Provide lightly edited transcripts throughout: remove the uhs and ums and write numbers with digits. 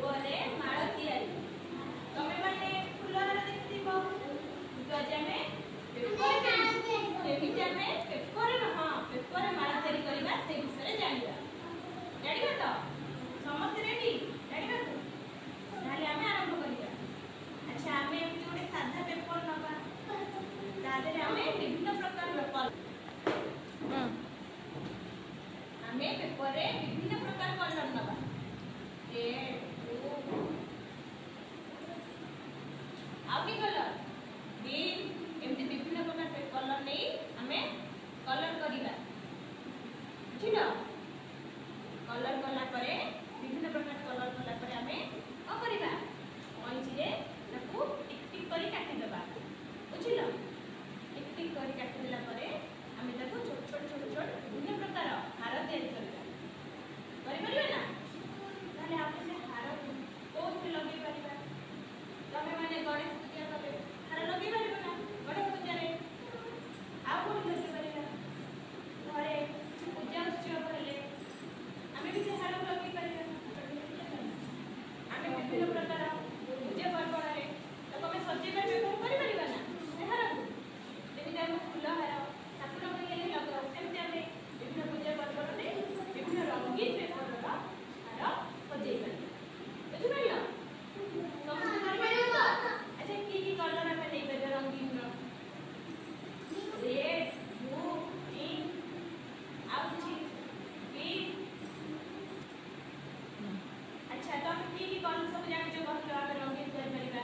Paper माल तैयारी तमे माने फुलहार देखिबो तो आज हमें पेपर हाँ पेपर माल तैयारी करबा से विषय जानिबा तो समस्त रेडी जानिबा तो नाले हमें आरंभ करिया। अच्छा हमें एमती गोटे साधा पेपर नबा तादरे हमें विभिन्न प्रकार कलर हमें पेपर रे विभिन्न प्रकार कलर नबा red blue outie colour green एमती विभिन्न प्रकार कलर नहीं हमें कलर करिबा बुझिलो। कलर कला परे विभिन्न प्रकार कलर कला परे हमें ओ करिबा कैंची रे ताकू टिक टिक करी काटी देबा बुझिलो। टिक टिक करी काटी देला परे हमें ताकू छोट छोट विभिन्न प्रकार हार तैयारी करबा करि परिबा ना ताले आपे से हार कोथि लगे परिबा तमे माने गणेश पूजा करे हार लगे परिबा ना गणेश पूजा रे आ कोन लगे परिबा घरे पूजा उत्सव हेले हमें भी से हार लगे परिबा हमें विभिन्न प्रकार पूजा पर्व रे तो हमें सजेबा व्यवहार करि परिबा ना हार जेमिति हम फूल हार ठाकुर के लिए लगाओ सेमति हमें विभिन्न पूजा पर्व रे विभिन्न रंगीन पेपर रो हार सजेई परिबा बुझि परिलो समस्त करि परिबा। अच्छा की कलर हमें नै परिबा रंगीन रो रेड ब्लू पिंक आ कुछ ग्रीन। अच्छा तो हम की कलर सब जानि जो कहलो हमें रंगीन कर परिबा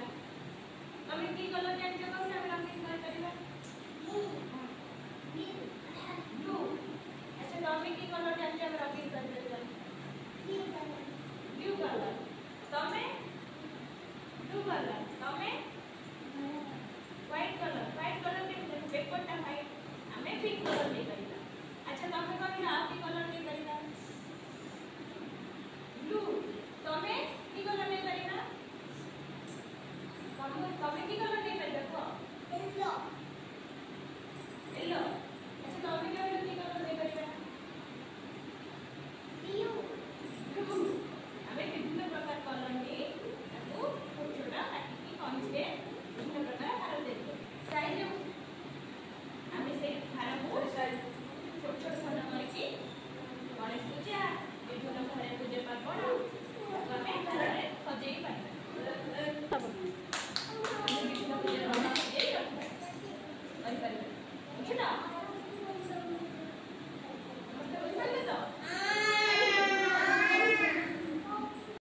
हमें की कलर जानि जो कहलो हमें रंगीन कर परिबा ब्लू। अच्छा तो हमें की कलर जानि जो हमें रंगीन कर परिबा ब्लू कलर तमे ब्लू कलर तमे व्हाइट कलर के पेपर टा व्हाइट हमें पिंक कलर दे परिबा। अच्छा तमे कहलो आप की कलर दे परिबा ब्लू तमे की कलर दे परिबा तमे की कलर दे परिबा को येलो। अच्छा तमे की कलर दे परिबा ब्लू हमें विभिन्न प्रकार कलर ने ताको छोटा छोटा काटी कंच रे विभिन्न प्रकार हार दे साइज हमें से हार को छोट छोट खंड करके गणेश पूजा विभिन्न घरे पूजा पार्वण हमें घर रे सजेई पारिबा विभिन्न पूजा सजेई करि पारिबा बुझिला।